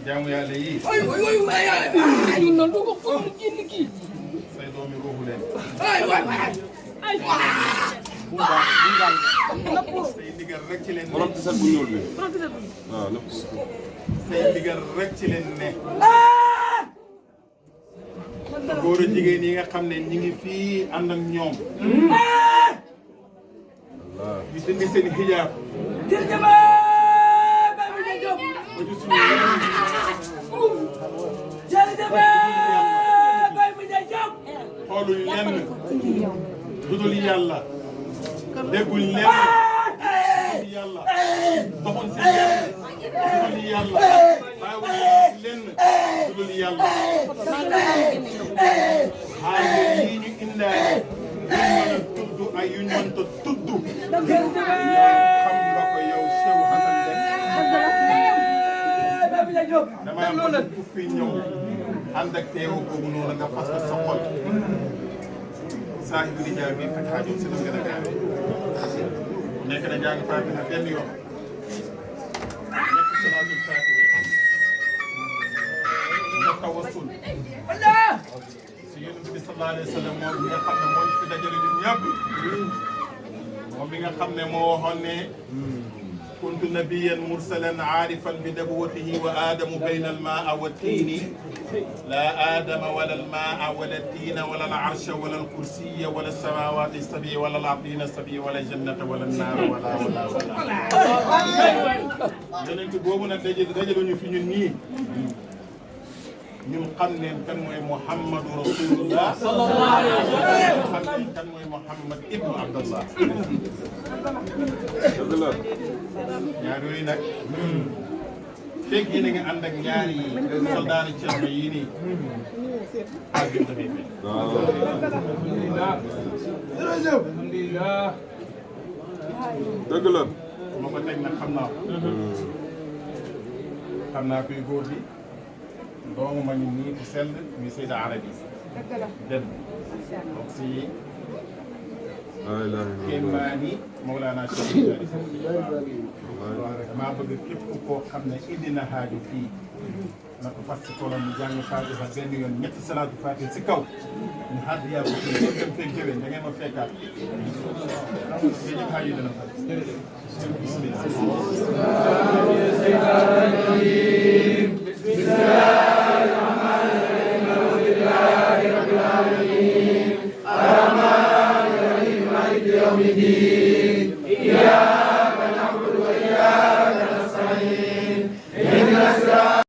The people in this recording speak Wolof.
jaamu yàlla yi ay ñun noonu ko ko génn kii say doomi ruuxu leen ay say ndigal rek ci leen borom tisal bu ñuul bi waaw lépp say ndigal rek ci leen ne góor a jigéen yi nga xam ne ñi ngi fii ànd ak ñoom ñu dindi seen hijaab xoolul lenn dudul yàlla déggul lenn dudul yàlla doxul si lenn dudul yàlla bàyyiwul lenn dudul yàlla xaalis yi ñu indaale yuñ mën a tudd ay yuñ mënta tudd xam nga ko yow Cheikh Hassan Deme dama am ku fi ñëw ànd ak teewu boobu noonu nga fas sa xol saa yu di jaar bi faj xaajoom si la gën a gaawee nekk na jàng Faatiha benn yoon nekk salaatul Faatiha nga tawassul si Yonent bi sallallahu alayhi wa sallam moom mi nga xam ne moo ñu fi dajale ñun ñëpp moom mi nga xam ne moo waxoon ne كنت نبيا مرسلا عارفا بنبوته وآدم بين الماء والتين لا آدم ولا الماء ولا التين ولا العرش ولا الكرسي ولا السماوات السبع ولا الأرضين السبع ولا الجنة ولا النار ولا yonent boobu nag dajaluñu fi ñun ñii ñun xam leen kan mooy Muhammadu Rasulullah sallallahu alayhi wa sallam xam leen kan mooy Muhammad ibnu Abdallah ñaar yooyu nag fekk yéen a ngi ànd ak ñaari soldaar yi Cerno yii nii ak bi dafay fekk. alhamdulilah. dëgg la. ma ko teg nag xam naa ko. xam naa kuy góor bi doomu ma ñu nii ku sell muy Seyda Arabi dem donc si kéemaani Mawlana Cheikh damaa bëgg képp koo xam ne indi na xaaju fii na ko fas ci kolom ñu jàng Faatiha benn yoon ñetti salaatu Faatiha si kaw ñu xadd yaa ko fii dem fekk jëwee da ngeen ma fekkaat nga ñëpp xaaju dana fa bismillah